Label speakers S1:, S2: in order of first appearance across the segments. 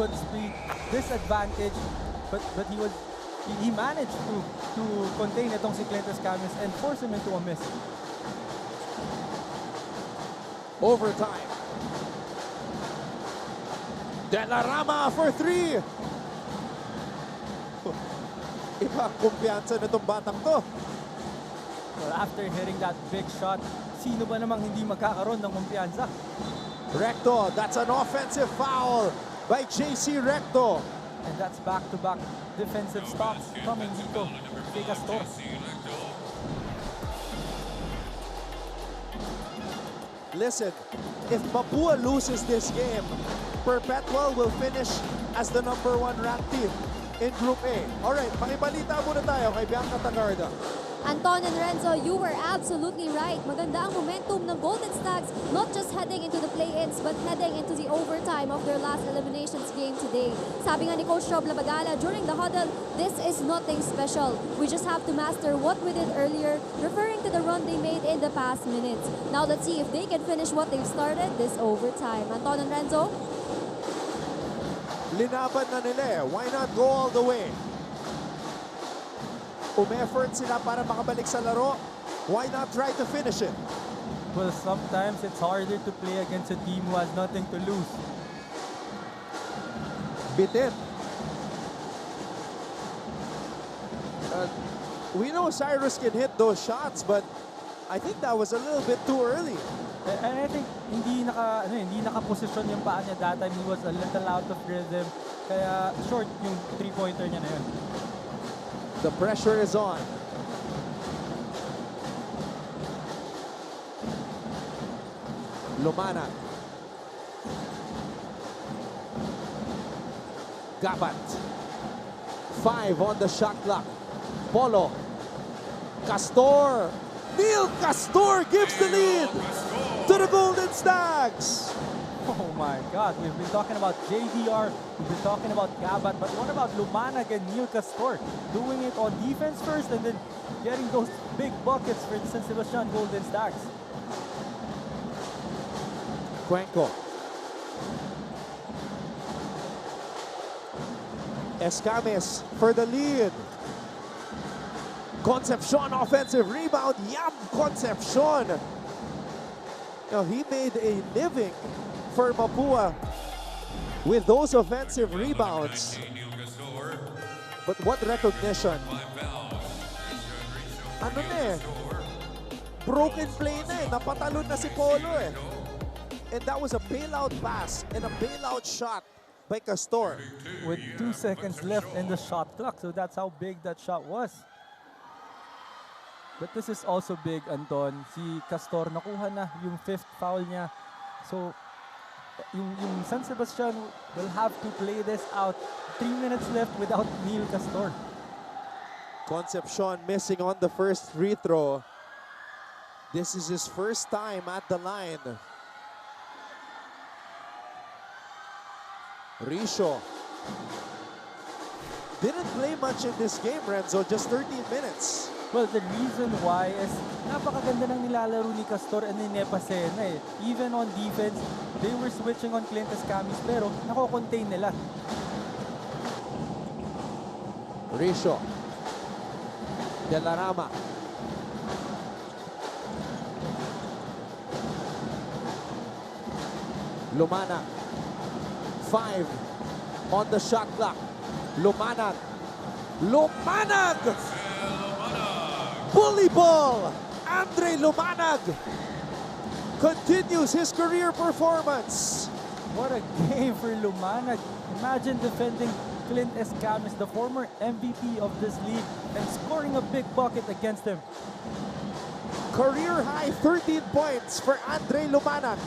S1: could be disadvantaged, but he managed to contain itong si Clint Escamis and force him into a miss.
S2: Overtime. De La Rama for 3. Ibang kumpiyansa na itong batang to.
S1: Well, after hitting that big shot, sino ba namang hindi magkakaroon ng kumpiyansa?
S2: Recto, that's an offensive foul by JC Recto.
S1: And that's back-to-back defensive stops coming dito kay Castor.
S2: Listen, if Mapua loses this game, Perpetual will finish as the #1 ranked team in Group A. Alright, pakibalita muna tayo kay Bianca Tagarda.
S3: Anton and Renzo, you were absolutely right. Maganda ang momentum ng Golden Stags, not just heading into the play-ins, but heading into the overtime of their last eliminations game today. Sabi nga ni Coach Rob Labagala during the huddle, this is nothing special. We just have to master what we did earlier, referring to the run they made in the past minutes. Now let's see if they can finish what they've started this overtime. Anton and Renzo?
S2: Linaban na nila eh. Why not go all the way? Umeffort sila para makabalik sa laro. Why not try to finish it?
S1: Well, sometimes it's harder to play against a team who has nothing to lose.
S2: Bitin. We know Cyrus can hit those shots, but I think that was a little bit too early.
S1: And I think hindi naka-posisyon yung paa niya that time. He was a little out of rhythm. Kaya short yung three-pointer niya na yun.
S2: The pressure is on. Lumana. Gabat. 5 on the shot clock. Polo. Castor. Neil Castor gives the lead to the Golden Stags.
S1: Oh my God, we've been talking about JDR, we've been talking about Gabat, but what about Lumanag and Neil Castor? Doing it on defense first and then getting those big buckets for the San Sebastian Golden Stags.
S2: Cuenco. Escamis for the lead. Concepcion offensive rebound. Yam Concepcion. Now he made a living for Mapua with those offensive rebounds. But what recognition? Ano na eh? Broken play na eh. Napatalon na si Polo eh. And that was a bailout pass and a bailout shot by Castor.
S1: With 2 seconds left in the shot clock, so that's how big that shot was. But this is also big, Anton. Si Castor nakuha na yung 5th foul niya. So yung San Sebastian will have to play this out. 3 minutes left without Neil Castor.
S2: Concepcion missing on the first free throw. This is his first time at the line. Risho didn't play much in this game, Renzo. Just 13 minutes.
S1: Well, the reason why is napakaganda ng nilalaro ni Castor and ni Nepasena eh. Even on defense, they were switching on Clint Escamis pero nako-contain nila.
S2: Risho. De La Rama. Lumana. 5 on the shot clock. Lumanag. Lumanag! Bully ball! Andre Lumanag continues his career performance.
S1: What a game for Lumanag. Imagine defending Clint Escamis, the former MVP of this league, and scoring a big bucket against him.
S2: Career high 13 points for Andre Lumanag.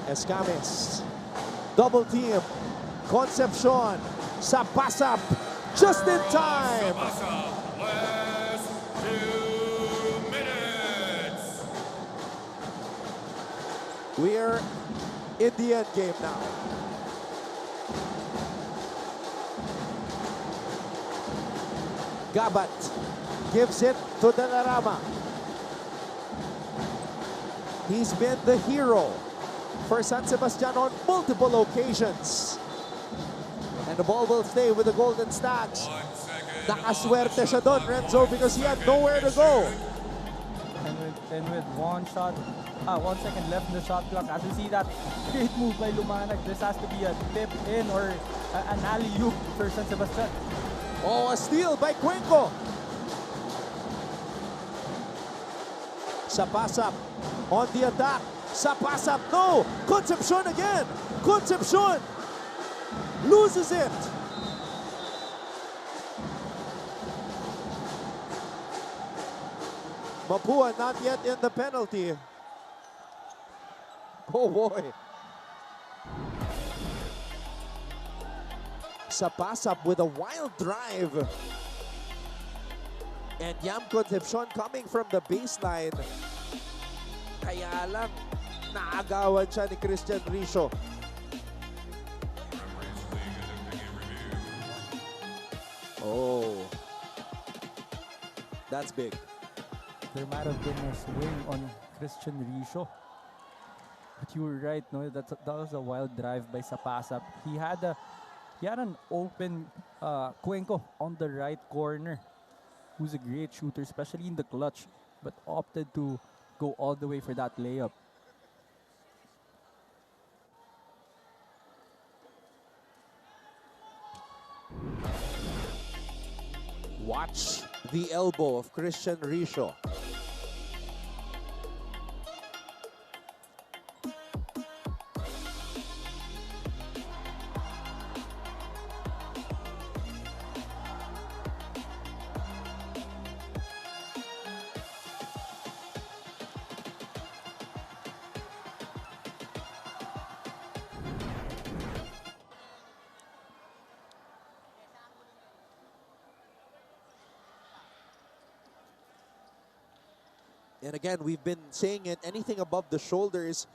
S2: Escamis. Double team. Concepcion. Sapasap. Just in time.
S4: Last 2 minutes.
S2: We're in the end game now. Gabat gives it to De La Rama. He's been the hero for San Sebastian on multiple occasions. And the ball will stay with the Golden Stags.
S4: 1 second.
S2: Nakaswerte siya doon, Renzo, because he had nowhere to go.
S1: And with 1 second left in the shot clock, as we see that great move by Lumanag, this has to be a tip in or an alley-oop for San Sebastian.
S2: Oh, a steal by Cuenco. Sapasap on the attack. Sapasap, no! Concepcion again! Concepcion loses it. Mapua not yet in the penalty. Oh boy. Sapasap with a wild drive. And Yam Concepcion coming from the baseline. Kaya lang, naagawan siya ni Christian Richo. Oh. That's big.
S1: There might have been a swing on Christian Richo. But you were right, no? That was a wild drive by Sapasap. He had an open Cuenco on the right corner, who's a great shooter, especially in the clutch, but opted to go all the way for that layup.
S2: Watch the elbow of Christian Richo. And again, we've been saying it, anything above the shoulders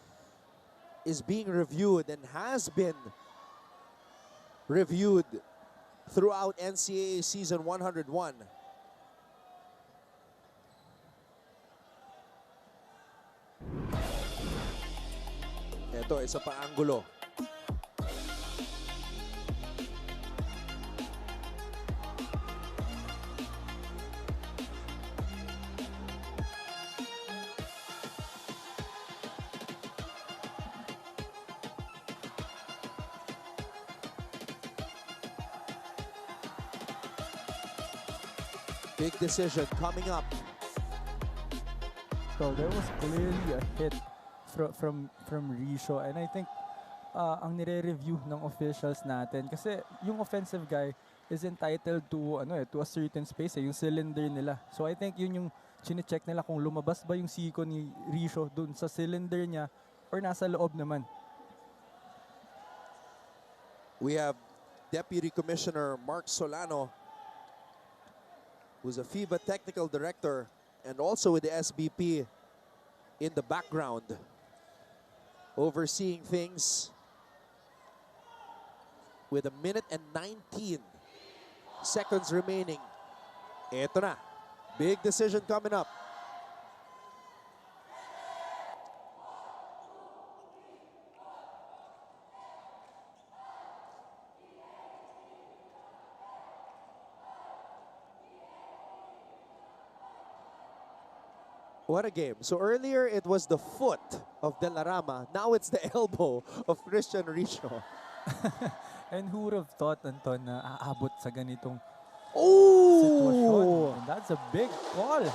S2: is being reviewed and has been reviewed throughout NCAA Season 101. Ito, isa pa anggulo. Big decision coming up.
S1: So there was clearly a hit from Richo, and I think ang nire-review ng officials natin kasi yung offensive guy is entitled to to a certain space, yung cylinder nila. So I think yun yung chine-check nila kung lumabas ba yung siko ni Richo dun sa cylinder niya or nasa loob naman.
S2: We have Deputy Commissioner Mark Solano, who's a FIBA technical director and also with the SBP in the background, overseeing things with 1 minute and 19 seconds remaining. Eto na, big decision coming up. What a game. So earlier it was the foot of De La Rama. Now it's the elbow of Christian Richo.
S1: And who would have thought, Anton, na aabot sa ganitong sitwasyon?
S2: Oh!
S1: And that's a big call.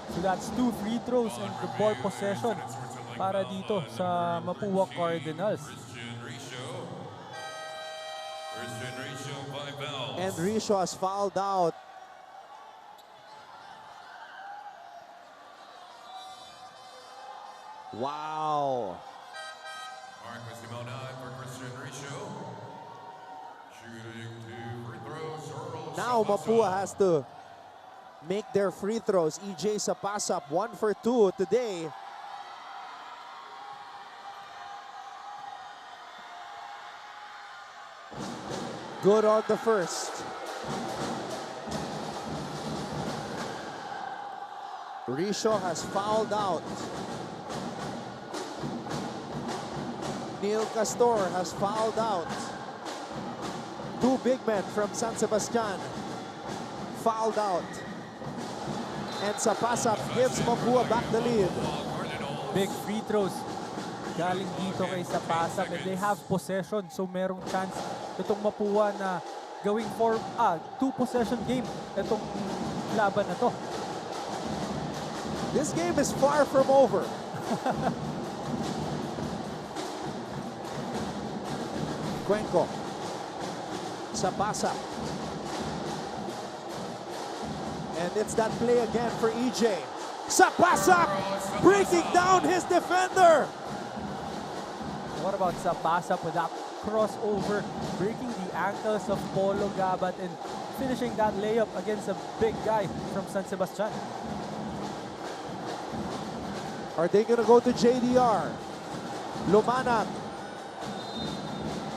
S1: So that's 2 free throws and the ball possession para dito sa Mapua Cardinals.
S4: Christian Richo by fouls.
S2: And Richo has fouled out. Wow.
S4: Mark with Simone for Christian Richo. Shooting 2 free throws. Earl
S2: Now
S4: Sapasap.
S2: Mapua has to make their free throws. EJ Sapasap 1 for 2 today. Good on the first. Richo has fouled out. Neil Castor has fouled out. Two big men from San Sebastian fouled out. And Sapasap gives Mapua back the lead.
S1: Big free throws galing dito kay Sapasap, and they have possession, so merong chance itong Mapua na gawing two possession game itong laban na to.
S2: This game is far from over. Cuenco. Sapasap. And it's that play again for EJ. Sapasap breaking down his defender.
S1: What about Sapasap with that crossover, breaking the ankles of Polo Gabat and finishing that layup against a big guy from San Sebastian?
S2: Are they gonna go to JDR? Lumanag.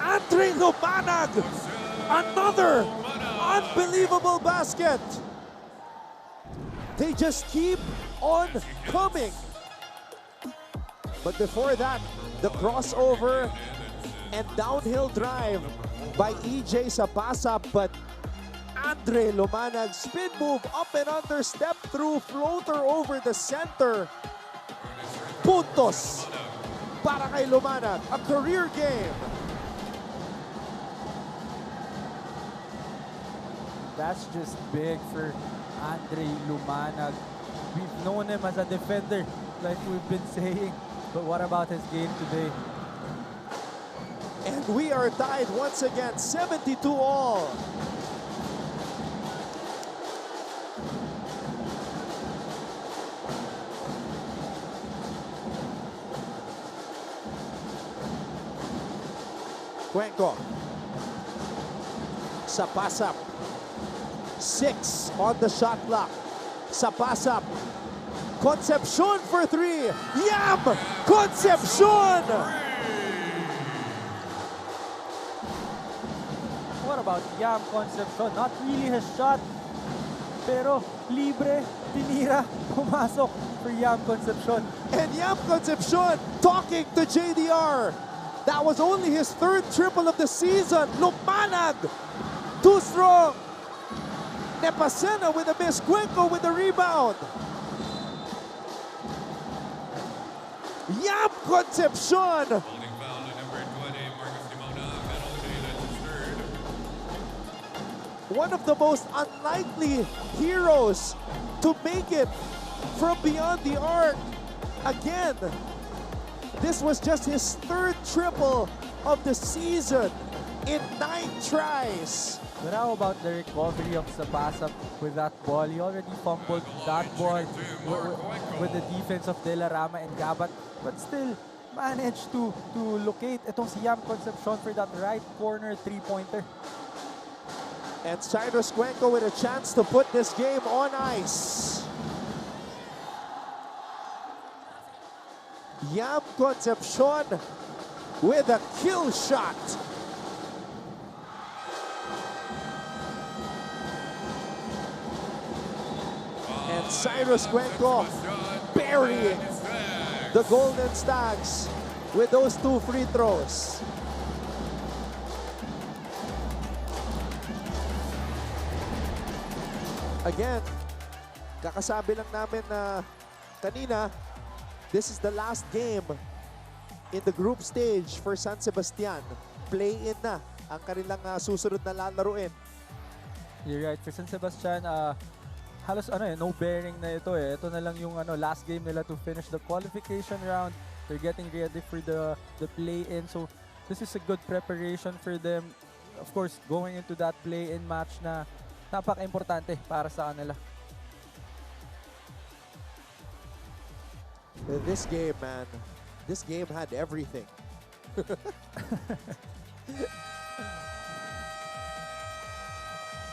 S2: Andre Lumanag! Another unbelievable basket! They just keep on coming. But before that, the crossover and downhill drive by EJ Sapasap, but Andre Lumanag spin move up and under, step through, floater over the center. Puntos para kay Lumanag, a career game.
S1: That's just big for Andre Lumanag. We've known him as a defender, like we've been saying, but what about his game today?
S2: And we are tied once again, 72 all. Cuenco. Sapasap. 6 on the shot clock. Sapasap. Concepcion for 3. Yam! Concepcion!
S1: What about Yam Concepcion? Not really his shot, pero libre, tinira, pumasok for Yam Concepcion.
S2: And Yam Concepcion talking to JDR. That was only his 3rd triple of the season. Lumanag, too strong. Nepasena with a miss. Cuenco with the rebound. Yam Concepcion.
S4: Holding foul to number 20, Marcus Dimona, penalty, that's his third.
S2: One of the most unlikely heroes to make it from beyond the arc. Again, this was just his 3rd triple of the season in 9 tries.
S1: But how about the recovery of Sapasap with that ball? He already fumbled that ball with the defense of De La Rama and Gabat, but still managed to locate itong si Yam Concepcion for that right corner 3-pointer.
S2: And Cyrus Cuenco with a chance to put this game on ice. Yam Concepcion with a kill shot. And Cyrus Cuenco burying the Golden Stags with those 2 free throws. Again, kakasabi lang namin na kanina, this is the last game in the group stage for San Sebastian. Play-in na ang kanilang susunod na lalaruin.
S1: You're right. For San Sebastian, halos no bearing na ito eh. Ito na lang yung last game nila to finish the qualification round. They're getting ready for the play-in. So this is a good preparation for them. Of course, going into that play-in match na napaka-importante para sa kanila.
S2: This game, man, this game had everything.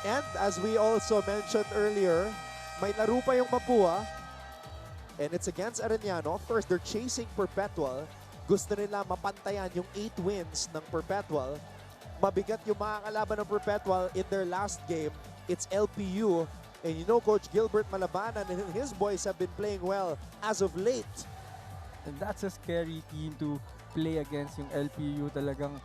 S2: And as we also mentioned earlier, may laro pa yung Mapua. And it's against Arellano. Of course, they're chasing Perpetual. Gusto nila mapantayan yung 8 wins ng Perpetual. Mabigat yung mga kalaban ng Perpetual in their last game. It's LPU. And you know, Coach Gilbert Malabanan and his boys have been playing well as of late.
S1: And that's a scary team to play against yung LPU. Talagang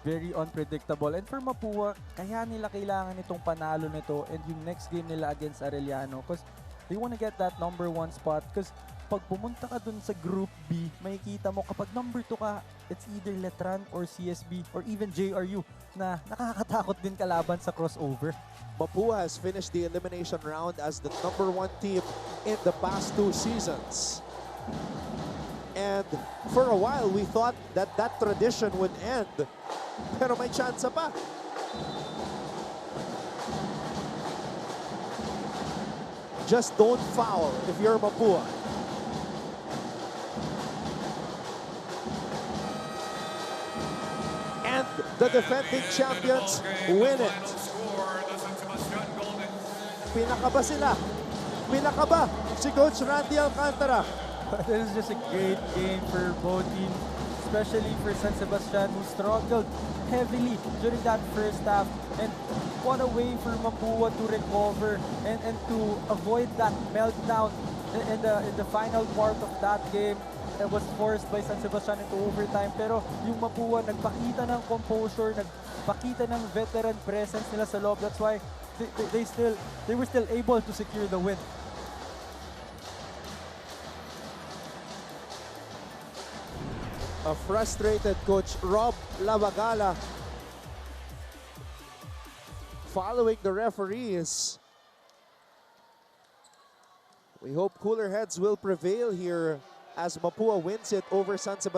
S1: very unpredictable. And for Mapua, kaya nila kailangan itong panalo nito and yung next game nila against Arellano because they want to get that number 1 spot because pag pumunta ka dun sa Group B, makikita mo kapag number 2 ka, it's either Letran or CSB or even JRU na nakakatakot din kalaban sa crossover.
S2: Mapua has finished the elimination round as the number 1 team in the past 2 seasons. And for a while, we thought that that tradition would end. Pero may chance pa. Just don't foul if you're Mapua. And the defending champions win it. Pinakaba sila. Pinakaba si Coach Randy Alcantara.
S1: This is just a great game for both teams, especially for San Sebastian who struggled heavily during that first half. And what a way for Mapua to recover and to avoid that meltdown in the final part of that game. It was forced by San Sebastian into overtime. Pero yung Mapua nagpakita ng composure, nagpakita ng veteran presence nila sa loob. That's why they were still able to secure the win.
S2: A frustrated Coach Rob Lavagala following the referees. We hope cooler heads will prevail here as Mapua wins it over San Sebastian.